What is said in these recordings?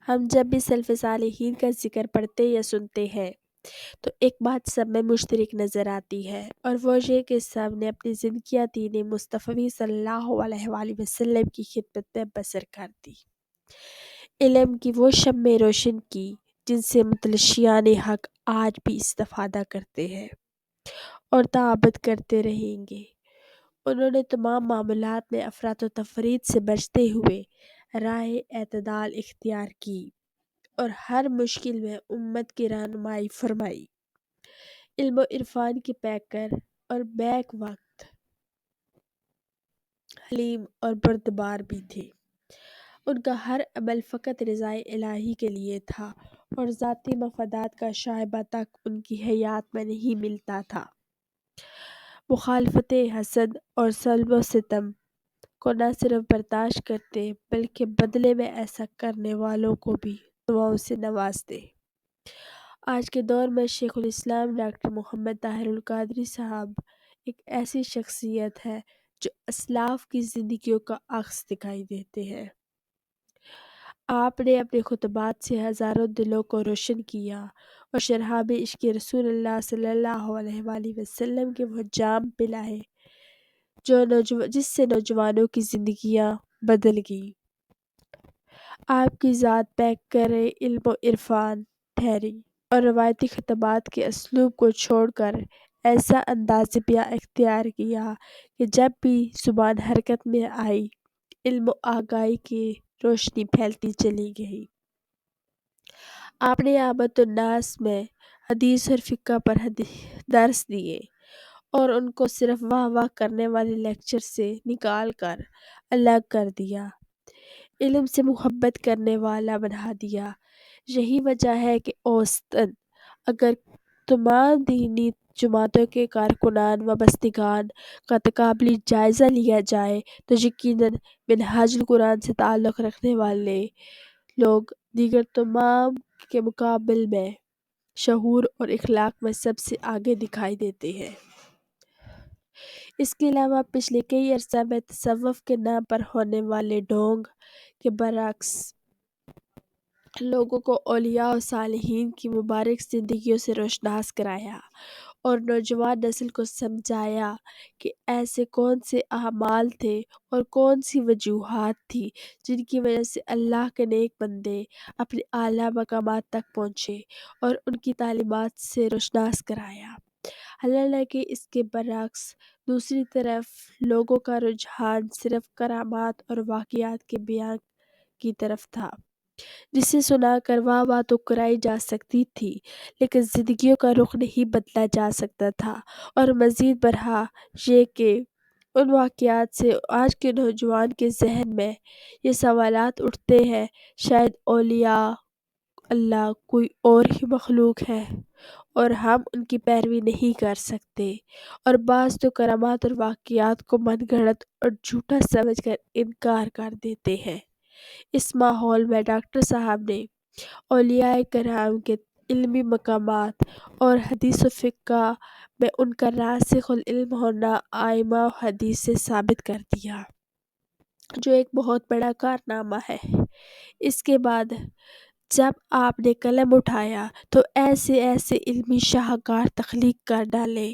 ہم جب بھی سلف صالحین کا ذکر پڑھتے یا سنتے ہیں تو ایک بات سب میں مشترک نظر آتی ہے، اور وہ یہ کہ سب نے اپنی زندگیاں دین مصطفی صلی اللہ علیہ وآلہ وسلم کی خدمت میں بسر کر دی۔ علم کی وہ شمع روشن کی جن سے متلاشیان حق آج بھی استفادہ کرتے ہیں اور تعابد کرتے رہیں گے۔ انہوں نے تمام معاملات میں افراط و تفریط سے بچتے ہوئے راہ اعتدال اختیار کی اور ہر مشکل میں امت کی رہنمائی فرمائی۔ علم و عرفان کے پیکر اور بیک وقت حلیم اور بردبار بھی تھے۔ ان کا ہر عمل فقط رضائے الہی کے لیے تھا اور ذاتی مفادات کا شائبہ تک ان کی حیات میں نہیں ملتا تھا۔ مخالفت، حسد اور ظلم و ستم کو نہ صرف برداشت کرتے بلکہ بدلے میں ایسا کرنے والوں کو بھی دعاؤں سے نوازتے۔ آج کے دور میں شیخ الاسلام ڈاکٹر محمد طاہر القادری صاحب ایک ایسی شخصیت ہے جو اسلاف کی زندگیوں کا عکس دکھائی دیتے ہیں۔ آپ نے اپنے خطبات سے ہزاروں دلوں کو روشن کیا اور شراب عشق رسول اللہ صلی اللہ علیہ وآلہ وسلم کے وہ جام پلائے جس سے نوجوانوں کی زندگیاں بدل گئیں۔ آپ کی ذات پیکر علم و عرفان ٹھہری اور روایتی خطبات کے اسلوب کو چھوڑ کر ایسا انداز بیاں اختیار کیا کہ جب بھی زبان حرکت میں آئی علم و آگاہی کی روشنی پھیلتی چلی گئی۔ آپ نے عامت الناس میں حدیث اور فقہ پر درس دیے اور ان کو صرف واہ واہ کرنے والے لیکچر سے نکال کر الگ کر دیا، علم سے محبت کرنے والا بنا دیا۔ یہی وجہ ہے کہ اوسطاً اگر تمام دینی جماعتوں کے کارکنان و بستگان کا تقابلی جائزہ لیا جائے تو یقیناً منہاج القرآن سے تعلق رکھنے والے لوگ دیگر تمام کے مقابل میں شعور اور اخلاق میں سب سے آگے دکھائی دیتے ہیں۔ اس کے علاوہ پچھلے کئی عرصہ میں تصوف کے نام پر ہونے والے ڈھونگ کے برعکس لوگوں کو اولیاء و صالحین کی مبارک زندگیوں سے روشناس کرایا اور نوجوان نسل کو سمجھایا کہ ایسے کون سے اعمال تھے اور کون سی وجوہات تھی جن کی وجہ سے اللہ کے نیک بندے اپنے اعلیٰ مقامات تک پہنچے، اور ان کی تعلیمات سے روشناس کرایا۔ حالانکہ اس کے برعکس دوسری طرف لوگوں کا رجحان صرف کرامات اور واقعات کے بیان کی طرف تھا، جسے سنا کر واہ واہ تو کرائی جا سکتی تھی لیکن زندگیوں کا رخ نہیں بدلا جا سکتا تھا۔ اور مزید برآں یہ کہ ان واقعات سے آج کے نوجوان کے ذہن میں یہ سوالات اٹھتے ہیں، شاید اولیاء اللہ کوئی اور ہی مخلوق ہے اور ہم ان کی پیروی نہیں کر سکتے، اور بعض تو کرامات اور واقعات کو من گھڑت اور جھوٹا سمجھ کر انکار کر دیتے ہیں۔ اس ماحول میں ڈاکٹر صاحب نے اولیاء کرام کے علمی مقامات اور حدیث و فقہ میں ان کا راسخ العلم ہونا ائمہ حدیث سے ثابت کر دیا، جو ایک بہت بڑا کارنامہ ہے۔ اس کے بعد جب آپ نے قلم اٹھایا تو ایسے علمی شاہکار تخلیق کر ڈالے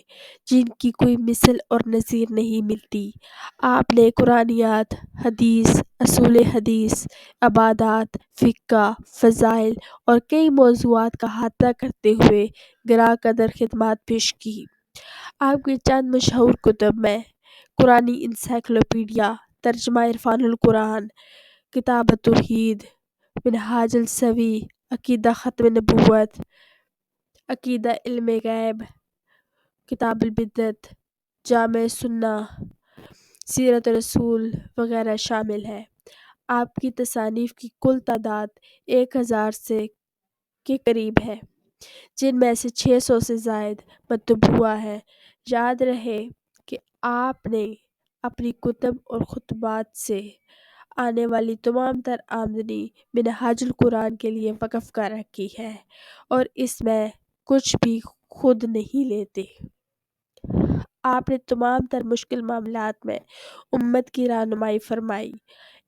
جن کی کوئی مثل اور نظیر نہیں ملتی۔ آپ نے قرآنیات، حدیث، اصول حدیث، عبادات، فقہ، فضائل اور کئی موضوعات کا احاطہ کرتے ہوئے گراں قدر خدمات پیش کی۔ آپ کی چند مشہور کتب میں قرآنی انسائکلوپیڈیا، ترجمہ عرفان القرآن، کتاب التوحید، منہاج السوی، عقیدہ ختم نبوت، عقیدہ علم غیب، کتاب البدعت، جامع سنہ، سیرت رسول وغیرہ شامل ہے۔ آپ کی تصانیف کی کل تعداد 1000 کے قریب ہے، جن میں سے 600 سے زائد مطبوعہ ہیں۔ یاد رہے کہ آپ نے اپنی کتب اور خطبات سے آنے والی تمام تر آمدنی منہاج القرآن کے لیے وقف کر رکھی ہے اور اس میں کچھ بھی خود نہیں لیتے۔ آپ نے تمام تر مشکل معاملات میں امت کی رہنمائی فرمائی۔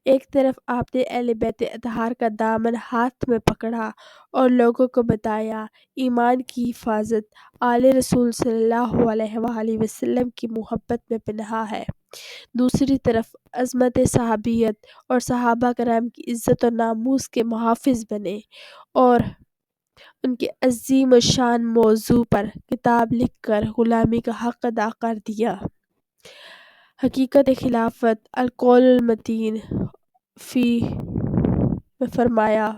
ایک طرف آپ نے اہل بیت اطہار کا دامن ہاتھ میں پکڑا اور لوگوں کو بتایا ایمان کی حفاظت آل رسول صلی اللہ علیہ وآلہ وسلم کی محبت میں پنہاں ہے، دوسری طرف عظمت صحابیت اور صحابہ کرام کی عزت و ناموس کے محافظ بنے اور ان کے عظیم الشان موضوع پر کتاب لکھ کر غلامی کا حق ادا کر دیا۔ حقیقت خلافت القول المتین فی میں فرمایا،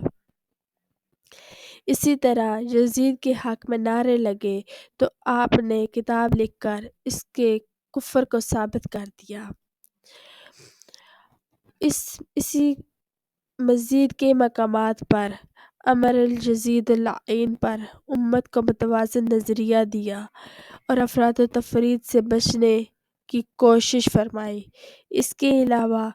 اسی طرح یزید کے حق میں نعرے لگے تو آپ نے کتاب لکھ کر اس کے کفر کو ثابت کر دیا۔ اسی مزید کے مقامات پر امر یزید اللعین پر امت کو متوازن نظریہ دیا اور افراط و تفریط سے بچنے کی کوشش فرمائی۔ اس کے علاوہ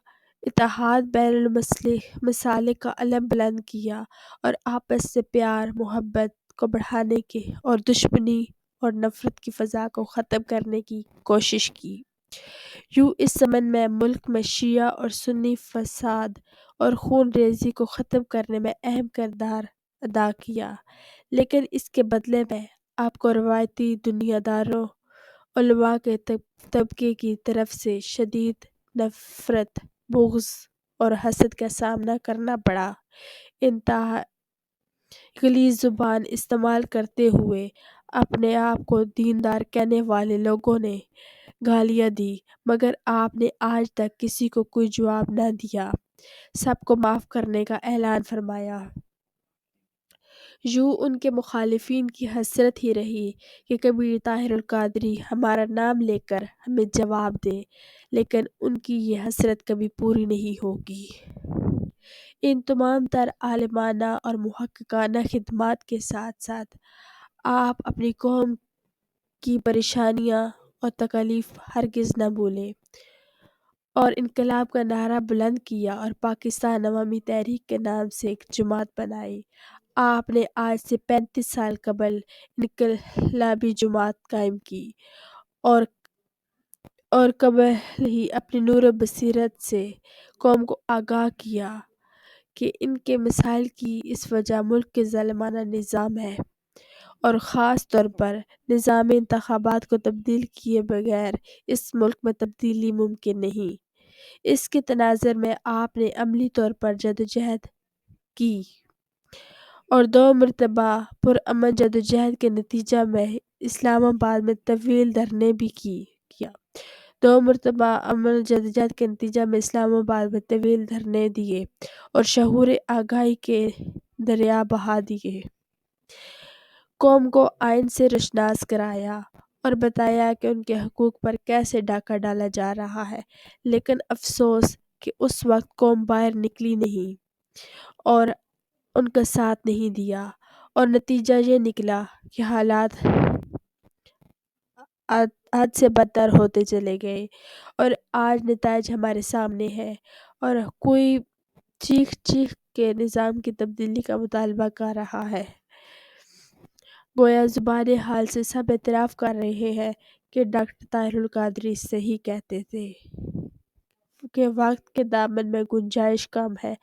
اتحاد بین المسالک کا علم بلند کیا اور آپس سے پیار محبت کو بڑھانے کے اور دشمنی اور نفرت کی فضا کو ختم کرنے کی کوشش کی۔ یوں اس ضمن میں ملک میں شیعہ اور سنی فساد اور خون ریزی کو ختم کرنے میں اہم کردار ادا کیا، لیکن اس کے بدلے میں آپ کو روایتی دنیا داروں علماء کے طبقے کی طرف سے شدید نفرت بغض اور حسد کا سامنا کرنا پڑا۔ انتہائی غلیظ زبان استعمال کرتے ہوئے اپنے آپ کو دیندار کہنے والے لوگوں نے گالیاں دی، مگر آپ نے آج تک کسی کو کوئی جواب نہ دیا، سب کو معاف کرنے کا اعلان فرمایا۔ یوں ان کے مخالفین کی حسرت ہی رہی کہ کبھی طاہر القادری ہمارا نام لے کر ہمیں جواب دے، لیکن ان کی یہ حسرت کبھی پوری نہیں ہوگی۔ ان تمام تر عالمانہ اور محققانہ خدمات کے ساتھ ساتھ آپ اپنی قوم کی پریشانیاں اور تکالیف ہرگز نہ بھولے اور انقلاب کا نعرہ بلند کیا اور پاکستان عوامی تحریک کے نام سے ایک جماعت بنائی۔ آپ نے آج سے 35 سال قبل انقلابی جماعت قائم کی اور قبل ہی اپنی نور و بصیرت سے قوم کو آگاہ کیا کہ ان کے مسائل کی اس وجہ ملک کے ظالمانہ نظام ہے اور خاص طور پر نظام انتخابات کو تبدیل کیے بغیر اس ملک میں تبدیلی ممکن نہیں۔ اس کے تناظر میں آپ نے عملی طور پر جدوجہد کی اور 2 مرتبہ پرامن جدوجہد کے نتیجہ میں اسلام آباد میں طویل دھرنے بھی کیا۔ 2 مرتبہ امن جدوجہد کے نتیجہ میں اسلام آباد میں طویل دھرنے دیے اور شعور آگاہی کے دریا بہا دیے۔ قوم کو آئین سے روشناس کرایا اور بتایا کہ ان کے حقوق پر کیسے ڈاکہ ڈالا جا رہا ہے، لیکن افسوس کہ اس وقت قوم باہر نکلی نہیں اور ان کا ساتھ نہیں دیا اور نتیجہ یہ نکلا کہ حالات حد سے بدتر ہوتے چلے گئے اور آج نتائج ہمارے سامنے ہے اور کوئی چیخ چیخ کے نظام کی تبدیلی کا مطالبہ کر رہا ہے۔ گویا زبان حال سے سب اعتراف کر رہے ہیں کہ ڈاکٹر طاہر القادری صحیح کہتے تھے کہ وقت کے دامن میں گنجائش کم ہے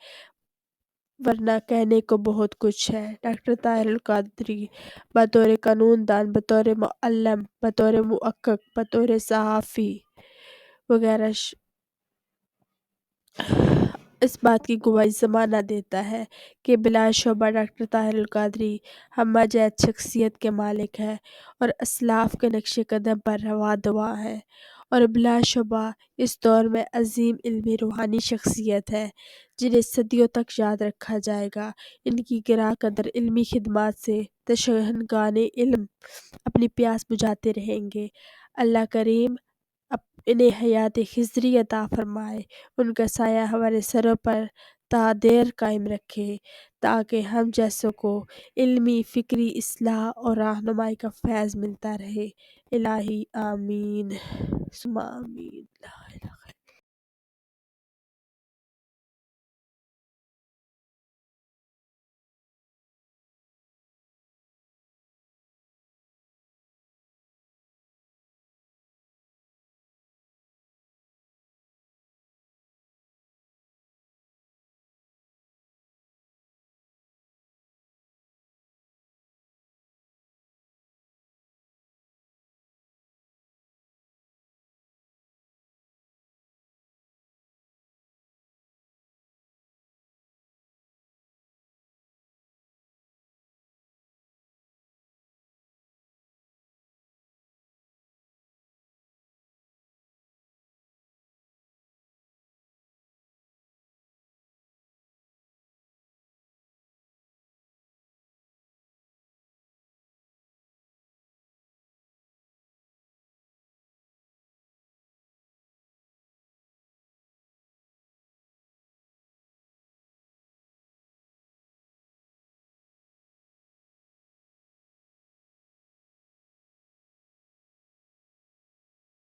ورنہ کہنے کو بہت کچھ ہے۔ ڈاکٹر طاہر القادری بطور قانون دان، بطور معلم، بطور محقق، بطور صحافی وغیرہ اس بات کی گواہی زمانہ دیتا ہے کہ بلا شبہ ڈاکٹر طاہر القادری ہمہ جہت شخصیت کے مالک ہیں اور اسلاف کے نقش قدم پر رواں دواں ہیں اور بلا شبہ اس دور میں عظیم علمی روحانی شخصیت ہیں جنہیں صدیوں تک یاد رکھا جائے گا۔ ان کی گراں قدر علمی خدمات سے تشنگان علم اپنی پیاس بجھاتے رہیں گے۔ اللہ کریم انہیں حیات خضری عطا فرمائے، ان کا سایہ ہمارے سروں پر تا دیر قائم رکھے تاکہ ہم جیسوں کو علمی فکری اصلاح اور رہنمائی کا فیض ملتا رہے۔ الہی آمین ثم آمین۔ لا الہ